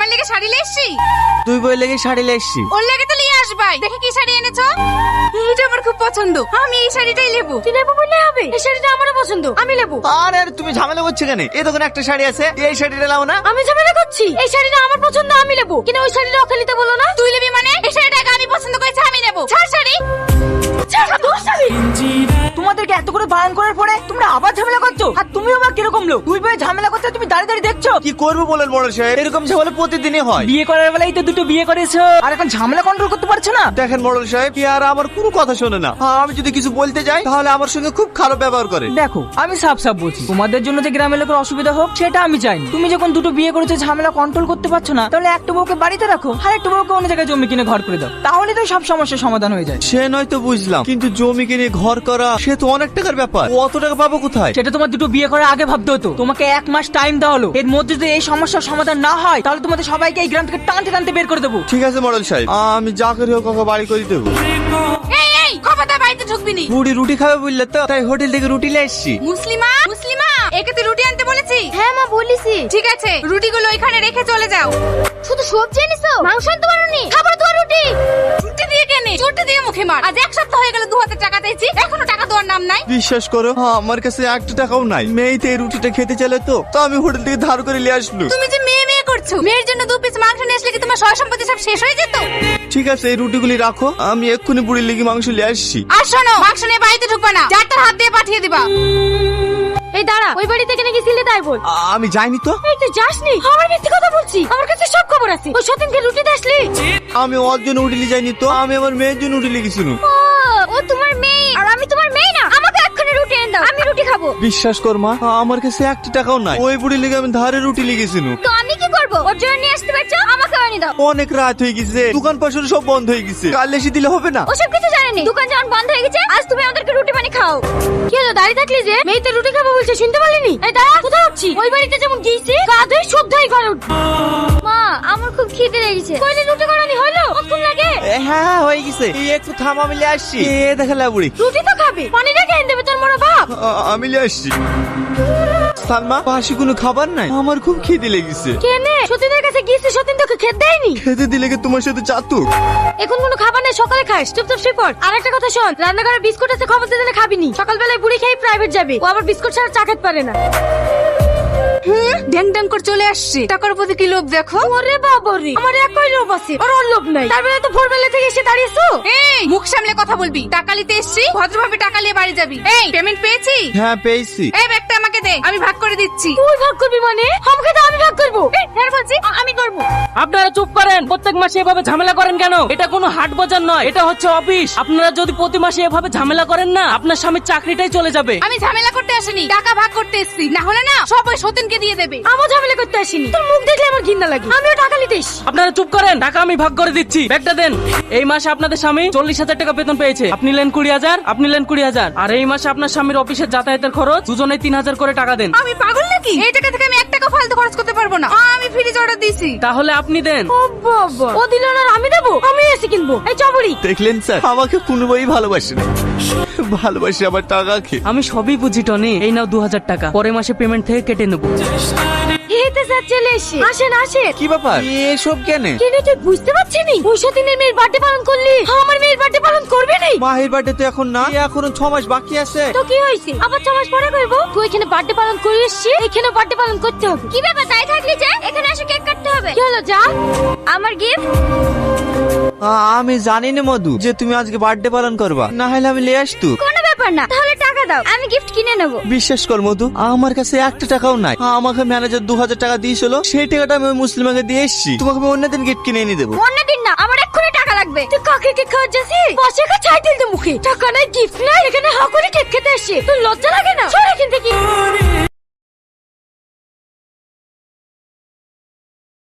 আমার লেগে শাড়ি লেসছি। তুই বই লেগে শাড়ি লেসছি? ওর লেগে তো নিয়ে আসবাই। দেখি কি শাড়ি এনেছো। এইটা আমার খুব পছন্দ, আমি এই শাড়িটাই নেবো। তুই নেবো বললে হবে, এই শাড়িটা আমারও পছন্দ, আমি নেবো। আরে তুমি ঝামেলা করছো কেন? এই দোকানে একটা শাড়ি আছে, এই শাড়িটা নাও না। আমি ঝামেলা করছি? এই শাড়িটা আমার পছন্দ, আমি নেবো। কিনা ওই শাড়িটা ওকে নিতে বলো না। তুই নেবি মানে? এই শাড়িটাকে আমি পছন্দ করেছি, আমি নেবো। ছাড় শাড়ি। তোমাদেরকে এত করে বারণ করার পরে তোমরা আবার ঝামেলা করছো। আর তুমিও বা কিরকম লোক? দুই ভাই ঝামেলা করতে তুমি দাঁড়িয়ে দাঁড়িয়ে দেখছো। কি করবো বলেন বড় সাহেব, এরকম ঝামেলা প্রতিদিনই হয়। বিয়ে করার বেলায় তো দুটো বিয়ে করেছো, আর এখন ঝামেলা কন্ট্রোল করতে পারছো না। দেখেন মোড়ল সাহেব, কি আর আমার কোনো কথা শোনে না। আমি যদি কিছু বলতে যাই তাহলে আমার সঙ্গে খুব খারাপ ব্যবহার করে। দেখো আমি সাফ সাফ বলছি, তোমাদের জন্য যে গ্রামের লোকের অসুবিধা হোক সেটা আমি চাইনি। তুমি যখন দুটো বিয়ে করেছো, ঝামেলা কন্ট্রোল করতে পারছো না, তাহলে একটা বউকে বাড়িতে রাখো আর একটা বউকে অন্য জায়গায় জমি কিনে ঘর করে দাও, তাহলে তো সব সমস্যার সমাধান হয়ে যায়। সে নয় তো বুঝলাম, কিন্তু জমি কিনে ঘর করা সে তো অনেক টাকার ব্যাপার। অত টাকা পাবো কোথায়? সেটা তোমার দুটো বিয়ে করার আগে ভাবতে হতো। তোমাকে 1 মাস টাইম দেওয়া হলো, এর মধ্যে যদি এই সমস্যার সমাধান না হয় তাহলে তোমাদের সবাইকে এই গ্রাম থেকে টানতে টানতে বের করে দেবো। ঠিক আছে মোড়ল সাহেব, আমি যা করি হোক ওকে বাড়ি করে দেবো। এই এই খবরদার বাড়িতে ঢুকবি নি। বুড়ি রুটি খাবে বুঝলে তো, তাই হোটেল থেকে রুটি নিয়ে এসছি। মুসলিমা, মুসলিমা, একে তুই রুটি আনতে বলেছি? হ্যাঁ মা বলিসি। ঠিক আছে, রুটিগুলো ওইখানে রেখে চলে যাও। শুধু সবজি এনেছো, মাংস আনতে পারোনি? খাবার তো রুটি। রুটি দিয়ে কেনে? চুটি দিয়ে মুখে মার। আজ 1 সপ্তাহ হয়ে গেল 2000 টাকা চাইছি, এখনো টাকা দেওয়ার নাম নাই। বিশ্বাস করো, আমার কাছে 1 টাকাও নাই। মেয়েতে এই রুটিটা খেতে চলে তো আমি হোটেল থেকে ধার করে নিয়ে আসলো। তুমি যে মেয়ে মেয়ে করছো, মেয়ের জন্য 2 পিস মাংস নিয়ে আসলে কি তোমার সয় সম্পত্তি সব শেষ হয়ে যেত? ঠিক আছে, এই রুটিগুলি রাখো, আমি এক্ষুনি বুড়ির লেগে মাংস নিয়ে আসছি। আর শোনো, মাংস নিয়ে বাড়িতে ঢুকবা না, যার তার হাত দিয়ে পাঠিয়ে দিবা। এই দাঁড়া, ওই বাড়ি থেকে নাকি ছিলে তাই বল। আমি যাইনি তো। এই তুই যাসনি? আমার মিথ্যে কথা বলছি, আমার কাছে সব খবর আছে। ওই সতীনকে রুটি আসলি? আমি ওর জন্য উঠলি যাইনি তো, আমি আমার মেয়ের জন্য উঠলি গেছিল। ও তোমার মেয়ে আর আমি তোমার মেয়ে না। আমাকে এক্ষুনি রুটি এনে দাও, আমি রুটি খাবো। বিশ্বাস কর মা, আমার কাছে 1 টাকাও নাই। ওই বুড়ির লেগে আমি ধারে রুটি লিখেছিল। তো আমি কি করব? ওর জন্য নিয়ে আসতে পারছো, আমাকে এনে দাও। অনেক রাত হয়ে গেছে, দোকান পাশে সব বন্ধ হয়ে গেছে, কাল এসে দিলে হবে না? ওসব কিছু জানেনি, দোকান যখন বন্ধ হয়ে গেছে আজ তুমি আমাদেরকে রুটি বানিয়ে খাও। কি হলো দাঁড়িয়ে থাকলি যে? মেয়েতে রুটি খাবো বলছে, শুনতে পারলিনি? এই দাঁড়া, কোথায় যাচ্ছি? ওই বাড়িতে যেমন গিয়েছি গা ধুয়ে শুদ্ধই ঘরে উঠ। মা আমার খুব খিদে লেগেছে, কইলে রুটি বানানি হলো? কতক্ষণ লাগে? হ্যাঁ হয়ে গেছে, এই একটু থাম, আমি লিয়ে আসছি। দেখালা বুড়ি রুটি তো খাবে, পানি রেখে এনে দেবে তোর বড় বাপ। আমি লিয়ে আসছি। সালমা, পাশে কোনো খাবার নাই? আমার খুব খিদে লেগেছে। কেনে? সতীনের কাছে গিয়েছি, সতীন তোকে খেতে দেয়নি? খেতে দিলে কি তোমার সাথে চাতুক? এখন কোনো খাবার নেই, সকালে খাস, চুপচাপ শুয়ে পড়। আর একটা কথা শোন, রান্নাঘরে বিস্কুট আছে, খবর দিলে খাবিনি। সকালবেলায় বুড়ি খেয়ে প্রাইভেট যাবে, ও আবার বিস্কুট ছাড়া চা খেতে পারে না। ড্যাং ড্যাং করে চলে আসছে, টাকার প্রতি কি লোভ দেখো। ওরে বাবারে, আমার একই লোভ আছে, আর ওর লোভ নাই। তার বেলা তো ভোরবেলা থেকে এসে দাঁড়িয়েছো। এই মুখ সামলে কথা বলবি। টাকা নিতে এসছি, ভদ্রভাবে টাকা নিয়ে বাড়ি যাবি। এই পেমেন্ট পেয়েছি? হ্যাঁ পেয়েছি। এই ব্যাগটা আমাকে দে, আমি ভাগ করে দিচ্ছি। তুই ভাগ করবি মানে? আমাকে তো আমি ভাগ করবো। হ্যাঁ বলছি আমি করবো। আপনারা চুপ করেন, প্রত্যেক মাসে এভাবে ঝামেলা করেন কেন? এটা কোনো হাট বাজার নয়, এটা হচ্ছে অফিস। আপনারা যদি প্রতি মাসে এভাবে ঝামেলা করেন না, আপনার স্বামীর চাকরিটাই চলে যাবে। আমি ঝামেলা করতে আসিনি, টাকা ভাগ করতে এসেছি। না হলে না সব ওই সতীনকে দিয়ে দেবে। আমার ঝামেলা করতে আসিনি, তোর মুখ দেখলে আমার ঘৃণা লাগে। আমিও টাকা নিতে এসেছি। আপনারা চুপ করেন, টাকা আমি ভাগ করে দিচ্ছি। ব্যাগটা দেন। এই মাসে আপনাদের স্বামী 40,000 টাকা বেতন পেয়েছে, আপনি নেন 20,000, আপনি নেন 20,000। আর এই মাসে আপনার স্বামীর অফিসের যাতায়াতের খরচ দুজনে 3,000 করে টাকা দেন। আমি পাগল নাকি? এই টাকা থেকে আমি 1 টাকা ফালতু খরচ করতে পারবো না। আমি ফ্রিজ অর্ডার দিয়েছি। তাহলে আপনি দেন। ও বাবা, ও দিল না আর আমি দেবো? আমি এসে কিনবো। এই চবড়ি, দেখলেন স্যার, আমাকে কোনোভাবেই ভালোবাসে না, ভালোবাসে আমার টাকা খেয়ে। আমি সবই বুঝি টনি। এই নাও 2,000 টাকা, পরের মাসে পেমেন্ট থেকে কেটে নেবো। হেঁটে স্যার চলে এসে। আসেন আসেন। কি ব্যাপার, এসব কেন? কেনে তুই বুঝতে পারছিস নি? ওই সতীনের মেয়ের বার্থডে পালন করলি, আমার মেয়ের বার্থডে পালন করবে নি? মাহির বার্থডে তো এখন না, এখনো 6 মাস বাকি আছে। তো কি হয়েছে? আবার 6 মাস পরে করবো? তুই এখানে বার্থডে পালন করে এসছিস, এখানে বার্থডে পালন করতে হবে। কি ব্যাপার, তাই থাকলি যে? এখানে এসে কেক কাটতে হবে। কি হলো যা, আমার গিফট। আমি জানি না মধু যে তুমি আজকে বার্থডে পালন করবা, না হলে আমি লিয়ে আসতো। কোনো ব্যাপার না, তাহলে টাকা দাও, আমি গিফট কিনে নেবো। বিশ্বাস কর মধু, আমার কাছে 1 টাকাও নাই। আমাকে ম্যানেজার 2,000 টাকা দিয়েছিল, সেই টাকাটা আমি ওই মুসলিমাকে দিয়ে এসেছি। তোমাকে আমি অন্যদিন গিফট কিনে এনে দেবো। অন্যদিন না, আমার এক্ষুনি টাকা লাগবে। তুই কাকে কেক খাওয়া যাচ্ছিস? বসে কা ছাই দিল মুখে। টাকা নাই, গিফট নাই, এখানে হা করে কেক খেতে এসে তোর লজ্জা লাগে না? সর এখান থেকে।